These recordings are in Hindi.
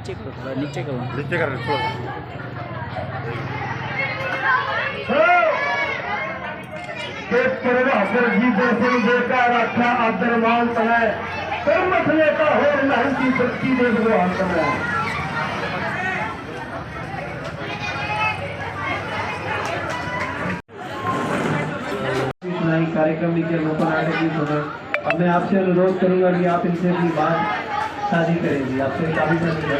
नीचे करो, थोड़ा नीचे करो, नीचे कर थोड़ा। अब्दुलरमान समय मसले का हो नहीं की सच्ची देखो हम समय कार्यक्रम के लोकल नाटक की खबर। अब मैं आपसे अनुरोध करूंगा कि आप इनसे अपनी बात शादी करेंगी, आपसे काफी कर सकते हैं।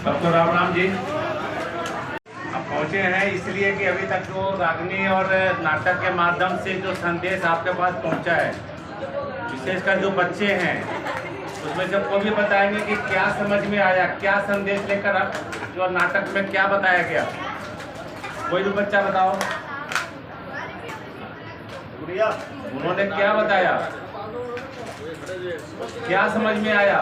सबको राम राम जी। अब पहुंचे हैं इसलिए कि अभी तक जो रागनी और नाटक के माध्यम से जो संदेश आपके पास पहुंचा है, विशेषकर जो बच्चे हैं उसमें सबको भी बताएंगे कि क्या समझ में आया, क्या संदेश लेकर अब जो नाटक में क्या बताया गया। कोई भी बच्चा बताओ, उन्होंने क्या बताया, क्या समझ में आया।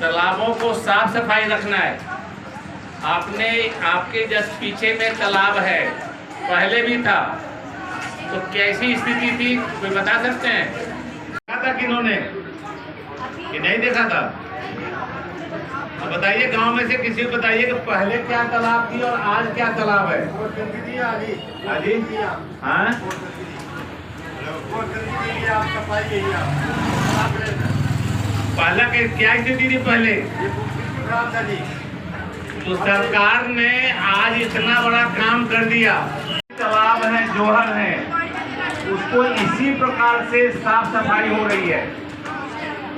तालाबों को साफ सफाई रखना है। आपके जस्ट पीछे में तालाब है, पहले भी था, तो कैसी स्थिति थी कोई बता सकते हैं? देखा था किन्होंने कि नहीं देखा था? अब बताइए, गांव में से किसी को बताइए कि पहले क्या तालाब थी और आज क्या तालाब है। हाँ, पहला क्या स्थिति थी पहले? तो सरकार ने आज इतना बड़ा काम कर दिया। तालाब है, जोहर है, उसको इसी प्रकार से साफ सफाई हो रही है।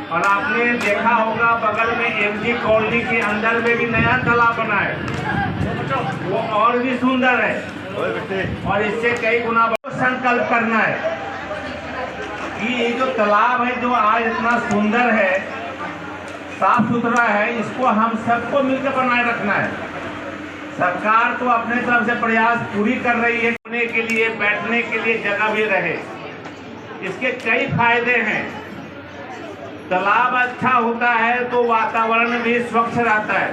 और आपने देखा होगा बगल में एमजी कॉलोनी के अंदर में भी नया तालाब बना है, वो और भी सुंदर है। और इससे कई गुना संकल्प करना है कि ये जो तालाब है जो आज इतना सुंदर है, साफ सुथरा है, इसको हम सबको मिलकर बनाए रखना है। सरकार तो अपने तरफ से प्रयास पूरी कर रही है, सोने के लिए, बैठने के लिए जगह भी रहे। इसके कई फायदे हैं। तालाब अच्छा होता है तो वातावरण भी स्वच्छ रहता है।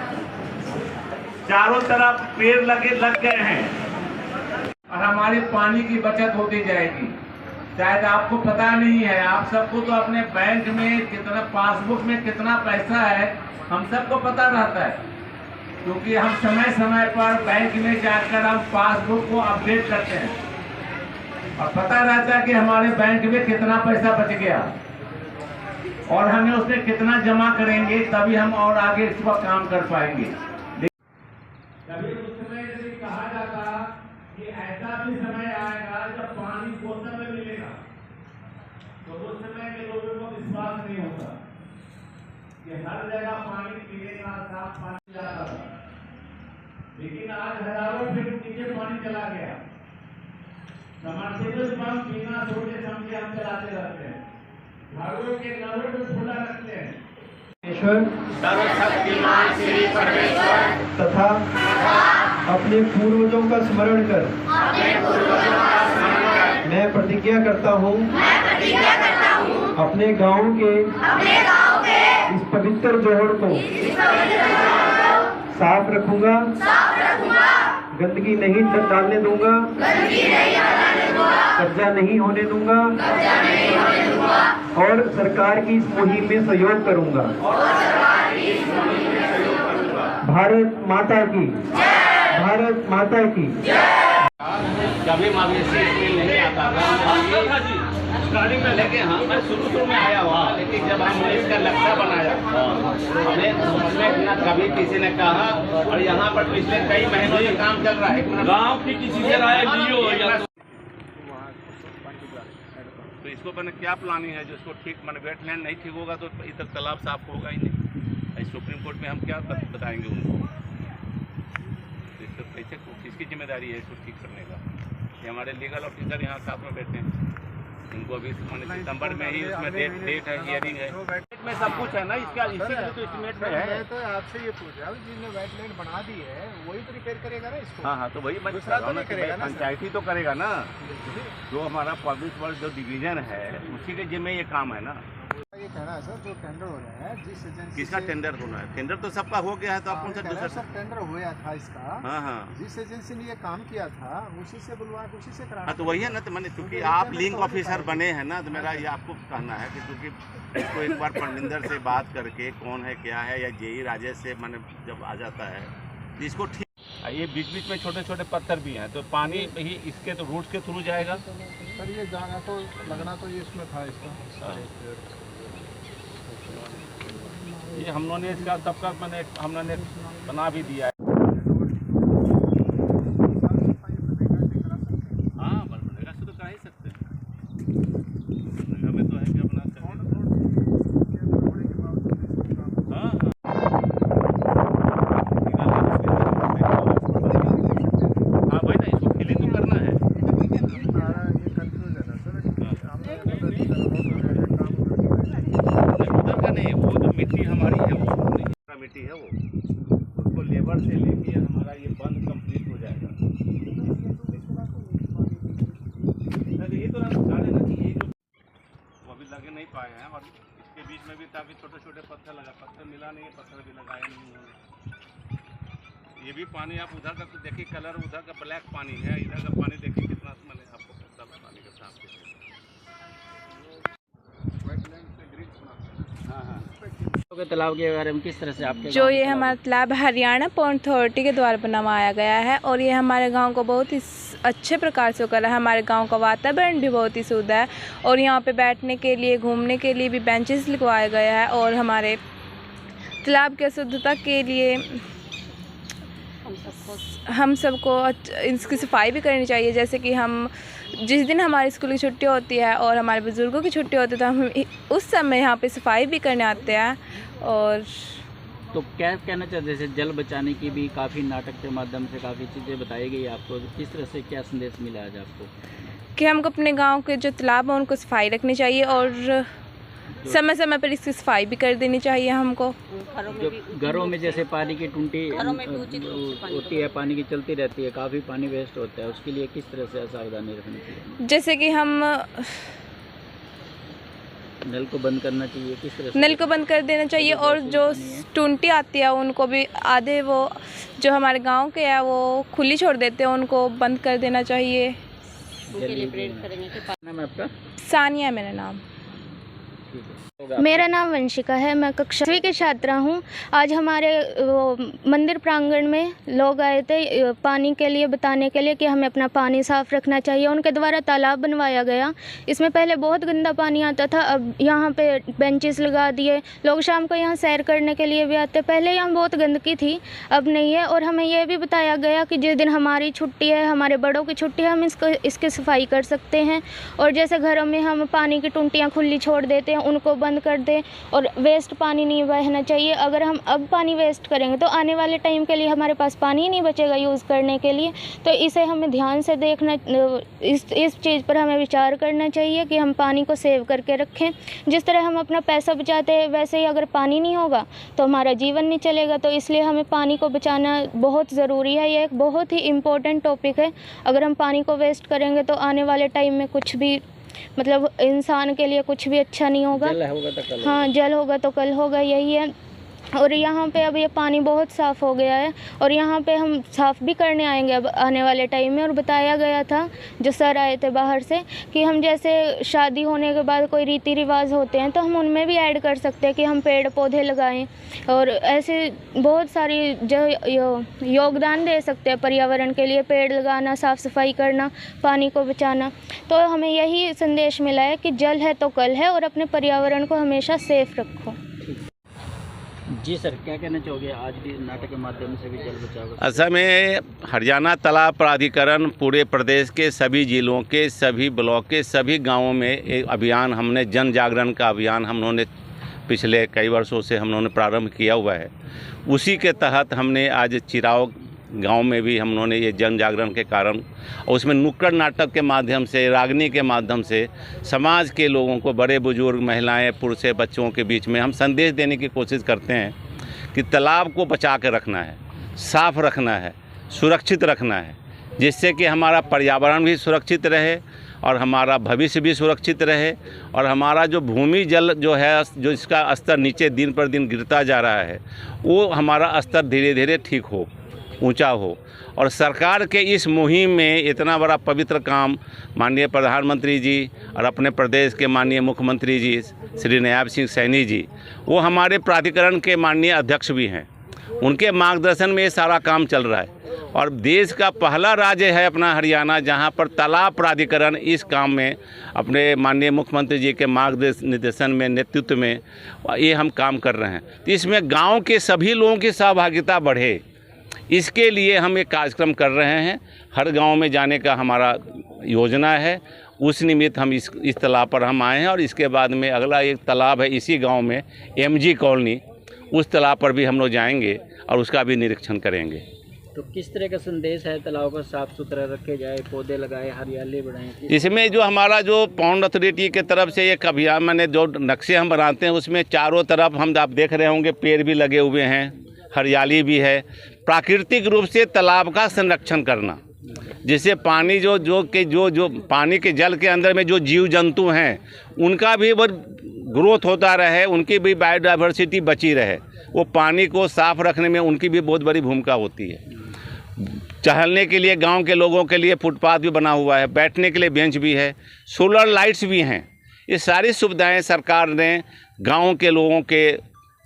चारों तरफ पेड़ लग गए हैं और हमारी पानी की बचत होती जाएगी। शायद आपको पता नहीं है, आप सबको तो अपने बैंक में कितना, पासबुक में कितना पैसा है हम सबको पता रहता है, क्योंकि हम समय समय पर बैंक में जाकर हम पासबुक को अपडेट करते हैं और पता रहता है कि हमारे बैंक में कितना पैसा बच गया और हमें उसमें कितना जमा करेंगे, तभी हम और आगे इस पर काम कर पाएंगे। कभी उस समय यदि कहा जाता कि ऐसा भी समय आएगा जब पानी बोतल में मिलेगा, तो उस समय के लोगों को विश्वास नहीं होता कि हर जगह पानी मिलेगा, साफ पानी जाता था। लेकिन आज हजारों फीट नीचे पानी चला गया। समर्सिबल पंप बिना सोचे समझे हम चलाते रहते हैं, घरों के नलों को खुला रखते हैं। सर्वशक्तिमान श्री परमेश्वर तथा अपने पूर्वजों का स्मरण कर मैं प्रतिज्ञा करता हूँ अपने गांव के इस पवित्र जोहड़ को साफ रखूंगा, गंदगी नहीं डालने दूंगा, कब्जा नहीं होने दूंगा और सरकार की इस मुहिम में सहयोग करूंगा। भारत माता की, भारत माता की। कभी मवेशी इसमें नहीं आता था जी, गाड़ी में लेके। हाँ, मैं शुरू में आया हुआ, लेकिन जब हमने इसका नक्शा बनाया हमें कभी किसी ने कहा, और यहाँ पर पिछले कई महीनों से काम चल रहा है, गाँव की किसी से राय लियो या तो इसको मैंने क्या प्लानिंग है जो इसको ठीक, मैंने वेटलैंड नहीं ठीक होगा तो इधर तालाब साफ होगा ही नहीं। सुप्रीम कोर्ट में हम क्या बताएंगे उनको? इसको कैसे, किसकी जिम्मेदारी है इसको ठीक करने का? ये हमारे लीगल ऑफिसर यहाँ साथ में बैठे हैं, इनको अभी सितंबर में ही उसमें डेट है, हियरिंग है, में सब कुछ है ना इसका, इसी तो एस्टिमेट में है। तो आपसे ये पूछ रहा हूँ, जिसने वेटलैंड बना दी है वही तो रिपेयर करेगा ना इसको? हाँ, तो वही दूसरा तो नहीं करेगा ना, पंचायती तो करेगा ना। जो हमारा पब्लिक वर्क जो डिवीजन है उसी के जिम्मे ये काम है ना। ये कहना है सर, जो टेंडर हो रहा है जिस एजेंसी किसका टेंडर होना है? टेंडर तो सबका हो गया है, तो आप कौन सा दूसरा? सब टेंडर हुआ था इसका। हाँ हाँ जिस एजेंसी ने ये काम किया था उसी से बुलवा के उसी से कराना। हाँ, तो वही है ना। तो मैंने क्योंकि आप लिंक ऑफिसर बने हैं ना, तो मेरा ये आपको कहना है कि क्योंकि इसको एक बार परमिंदर से बात करके कौन है क्या है, या जेई राजेश से मैंने जब आ जाता है तो इसको ठीक। ये बीच बीच में छोटे छोटे पत्थर भी हैं, तो पानी ही इसके तो रूट के थ्रू जाएगा। सर ये जाना तो लगना तो ये इसमें था इसका। ये हम लोगों ने इसका सबका मैंने हम लोगों ने बना भी दिया है। हाँ, मनरेगा से तो करा ही सकते हैं। मनरेगा में तो है कि अपना हाँ हाँ भाई ना, इसको क्लीन तो करना है। उधर का नहीं, वो जो मिट्टी हमारी है वो नहीं, मिट्टी है वो, उसको लेबर से लेके हमारा ये बंद कंप्लीट हो जाएगा। ये तो डाले ना कि ये जो वो अभी लगे नहीं पाए हैं, और इसके बीच में भी काफ़ी छोटे छोटे पत्थर लगा, पत्थर मिला नहीं है, पत्थर भी लगाए नहीं उन्होंने। ये भी पानी आप उधर का तो देखिए, कलर उधर का ब्लैक पानी है, इधर का पानी देखिए कितना मैंने आपको पता पानी का साफ। तालाब के बारे में किस तरह से आपके जो ये हमारा तालाब हरियाणा पोर्ट अथॉरिटी के द्वारा बनवाया गया है, और ये हमारे गांव को बहुत ही अच्छे प्रकार से करा है। हमारे गांव का वातावरण भी बहुत ही शुद्ध है, और यहाँ पे बैठने के लिए घूमने के लिए भी बेंचेस लगवाए गए हैं, और हमारे तालाब की शुद्धता के लिए हम सबको इसकी सफाई भी करनी चाहिए। जैसे कि हम जिस दिन हमारी स्कूल की छुट्टी होती है और हमारे बुज़ुर्गों की छुट्टी होती है, तो हम उस समय यहाँ पे सफाई भी करने आते हैं। और तो क्या कहना चाहते हैं, जैसे जल बचाने की भी काफ़ी नाटक के माध्यम से काफ़ी चीज़ें बताई गई आपको, किस तरह से क्या संदेश मिला आज आपको? कि हमको अपने गांव के जो तालाब हैं उनको सफाई रखनी चाहिए, और समय समय पर इसकी सफाई भी कर देनी चाहिए हमको। जो घरों में जैसे पानी की टूंटी होती है, पानी की चलती रहती है, काफ़ी पानी वेस्ट होता है, उसके लिए किस तरह से सावधानी रखनी चाहिए? जैसे कि हम नल को बंद करना चाहिए, किस तरह से नल को बंद कर देना चाहिए, और जो टूंटी आती है उनको भी आधे वो जो हमारे गांव के है वो खुली छोड़ देते हैं, उनको बंद कर देना चाहिए। नाम है आपका? सानिया मेरा नाम। मेरा नाम वंशिका है, मैं कक्षा 6 की छात्रा हूँ। आज हमारे मंदिर प्रांगण में लोग आए थे पानी के लिए बताने के लिए कि हमें अपना पानी साफ़ रखना चाहिए। उनके द्वारा तालाब बनवाया गया, इसमें पहले बहुत गंदा पानी आता था, अब यहाँ पे बेंचेस लगा दिए, लोग शाम को यहाँ सैर करने के लिए भी आते। पहले यहाँ बहुत गंदगी थी, अब नहीं है। और हमें यह भी बताया गया कि जिस दिन हमारी छुट्टी है, हमारे बड़ों की छुट्टी है, हम इसकी सफाई कर सकते हैं। और जैसे घरों में हम पानी की टूंटियाँ खुली छोड़ देते हैं, उनको बंद कर दें, और वेस्ट पानी नहीं बहना चाहिए। अगर हम अब पानी वेस्ट करेंगे तो आने वाले टाइम के लिए हमारे पास पानी ही नहीं बचेगा यूज़ करने के लिए। तो इसे हमें ध्यान से देखना, इस चीज़ पर हमें विचार करना चाहिए कि हम पानी को सेव करके रखें। जिस तरह हम अपना पैसा बचाते हैं, वैसे ही अगर पानी नहीं होगा तो हमारा जीवन नहीं चलेगा। तो इसलिए हमें पानी को बचाना बहुत ज़रूरी है, ये एक बहुत ही इम्पोर्टेंट टॉपिक है। अगर हम पानी को वेस्ट करेंगे तो आने वाले टाइम में कुछ भी, मतलब इंसान के लिए कुछ भी अच्छा नहीं होगा। जल होगा तो कल हाँ, जल होगा तो कल होगा, यही है। और यहाँ पे अब ये पानी बहुत साफ़ हो गया है, और यहाँ पे हम साफ़ भी करने आएंगे अब आने वाले टाइम में। और बताया गया था जो सर आए थे बाहर से कि हम जैसे शादी होने के बाद कोई रीति रिवाज होते हैं तो हम उनमें भी ऐड कर सकते हैं कि हम पेड़ पौधे लगाएं, और ऐसे बहुत सारी जो योगदान दे सकते हैं पर्यावरण के लिए, पेड़ लगाना, साफ़ सफाई करना, पानी को बचाना। तो हमें यही संदेश मिला है कि जल है तो कल है, और अपने पर्यावरण को हमेशा सेफ रखो। जी सर, क्या कहना चाहोगे आज भी नाटक के माध्यम से भी जल बचाओ? असल में हरियाणा तालाब प्राधिकरण पूरे प्रदेश के सभी जिलों के सभी ब्लॉक के सभी गांवों में एक अभियान, हमने जन जागरण का अभियान हम लोगों ने पिछले कई वर्षों से हम लोगों ने प्रारंभ किया हुआ है। उसी के तहत हमने आज चिराव गांव में भी हम लोगों ने ये जन जागरण के कारण, और उसमें नुक्कड़ नाटक के माध्यम से, रागनी के माध्यम से समाज के लोगों को, बड़े बुजुर्ग, महिलाएं, पुरुष, बच्चों के बीच में हम संदेश देने की कोशिश करते हैं कि तालाब को बचा के रखना है, साफ़ रखना है, सुरक्षित रखना है, जिससे कि हमारा पर्यावरण भी सुरक्षित रहे और हमारा भविष्य भी सुरक्षित रहे और हमारा जो भूमि जल जो है, जो इसका स्तर नीचे दिन पर दिन गिरता जा रहा है, वो हमारा स्तर धीरे धीरे ठीक हो, ऊंचा हो। और सरकार के इस मुहिम में इतना बड़ा पवित्र काम माननीय प्रधानमंत्री जी और अपने प्रदेश के माननीय मुख्यमंत्री जी श्री नायब सिंह सैनी जी, वो हमारे प्राधिकरण के माननीय अध्यक्ष भी हैं, उनके मार्गदर्शन में ये सारा काम चल रहा है। और देश का पहला राज्य है अपना हरियाणा, जहां पर तालाब प्राधिकरण इस काम में अपने माननीय मुख्यमंत्री जी के मार्गदर्शन में, नेतृत्व में ये हम काम कर रहे हैं। तो इसमें गांव के सभी लोगों की सहभागिता बढ़े, इसके लिए हम एक कार्यक्रम कर रहे हैं। हर गांव में जाने का हमारा योजना है। उस निमित्त हम इस तालाब पर हम आए हैं और इसके बाद में अगला एक तालाब है इसी गांव में, MG कॉलोनी, उस तालाब पर भी हम लोग जाएंगे और उसका भी निरीक्षण करेंगे। तो किस तरह का संदेश है, तालाब को साफ सुथरा रखे जाए, पौधे लगाए, हरियाली बढ़ाएं? इसमें जो हमारा जो पौंड अथॉरिटी के तरफ से एक अभियान, मैंने जो नक्शे हम बनाते हैं उसमें चारों तरफ हम आप देख रहे होंगे पेड़ भी लगे हुए हैं, हरियाली भी है। प्राकृतिक रूप से तालाब का संरक्षण करना, जिससे पानी जो पानी के जल के अंदर में जो जीव जंतु हैं उनका भी वो ग्रोथ होता रहे, उनकी भी बायोडाइवर्सिटी बची रहे। वो पानी को साफ रखने में उनकी भी बहुत बड़ी भूमिका होती है। टहलने के लिए गांव के लोगों के लिए फुटपाथ भी बना हुआ है, बैठने के लिए बेंच भी है, सोलर लाइट्स भी हैं। ये सारी सुविधाएं सरकार ने गांव के लोगों के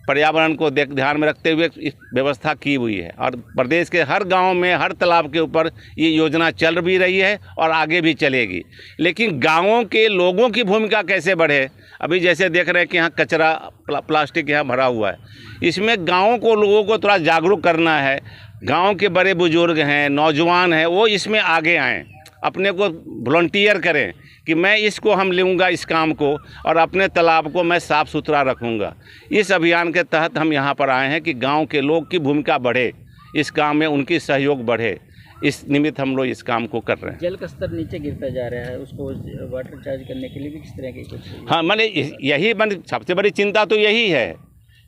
पर्यावरण को ध्यान में रखते हुए इस व्यवस्था की हुई है। और प्रदेश के हर गांव में, हर तालाब के ऊपर ये योजना चल भी रही है और आगे भी चलेगी। लेकिन गांवों के लोगों की भूमिका कैसे बढ़े, अभी जैसे देख रहे हैं कि यहाँ कचरा प्लास्टिक यहाँ भरा हुआ है, इसमें गाँव को लोगों को थोड़ा जागरूक करना है। गाँव के बड़े बुजुर्ग हैं, नौजवान हैं, वो इसमें आगे आएँ, अपने को वॉलंटियर करें कि मैं इसको हम लूँगा इस काम को और अपने तालाब को मैं साफ़ सुथरा रखूँगा। इस अभियान के तहत हम यहाँ पर आए हैं कि गांव के लोग की भूमिका बढ़े, इस काम में उनकी सहयोग बढ़े, इस निमित्त हम लोग इस काम को कर रहे हैं। जल का स्तर नीचे गिरता जा रहा है, उसको वाटर चार्ज करने के लिए भी किस तरह की कुछ? हाँ, मैंने यही सबसे बड़ी चिंता तो यही है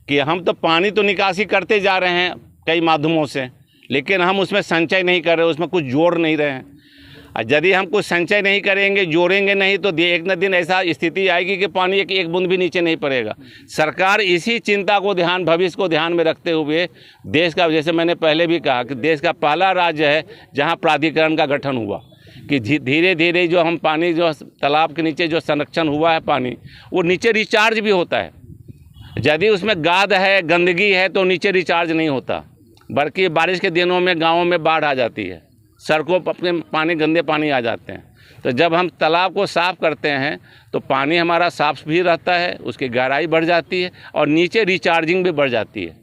कि हम तो पानी तो निकासी करते जा रहे हैं कई माध्यमों से, लेकिन हम उसमें संचय नहीं कर रहे, उसमें कुछ जोड़ नहीं रहे हैं। यदि हम कुछ संचय नहीं करेंगे, जोड़ेंगे नहीं, तो एक न दिन ऐसा स्थिति आएगी कि पानी एक बूंद भी नीचे नहीं पड़ेगा। सरकार इसी चिंता को भविष्य को ध्यान में रखते हुए देश का, जैसे मैंने पहले भी कहा कि देश का पहला राज्य है जहां प्राधिकरण का गठन हुआ, कि धीरे धीरे जो हम पानी जो तालाब के नीचे जो संरक्षण हुआ है पानी, वो नीचे रिचार्ज भी होता है। यदि उसमें गाद है, गंदगी है, तो नीचे रिचार्ज नहीं होता, बल्कि बारिश के दिनों में गाँवों में बाढ़ आ जाती है, सड़कों पर पानी, गंदे पानी आ जाते हैं। तो जब हम तालाब को साफ़ करते हैं तो पानी हमारा साफ भी रहता है, उसकी गहराई बढ़ जाती है और नीचे रिचार्जिंग भी बढ़ जाती है।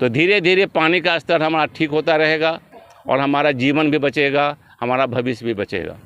तो धीरे धीरे पानी का स्तर हमारा ठीक होता रहेगा और हमारा जीवन भी बचेगा, हमारा भविष्य भी बचेगा।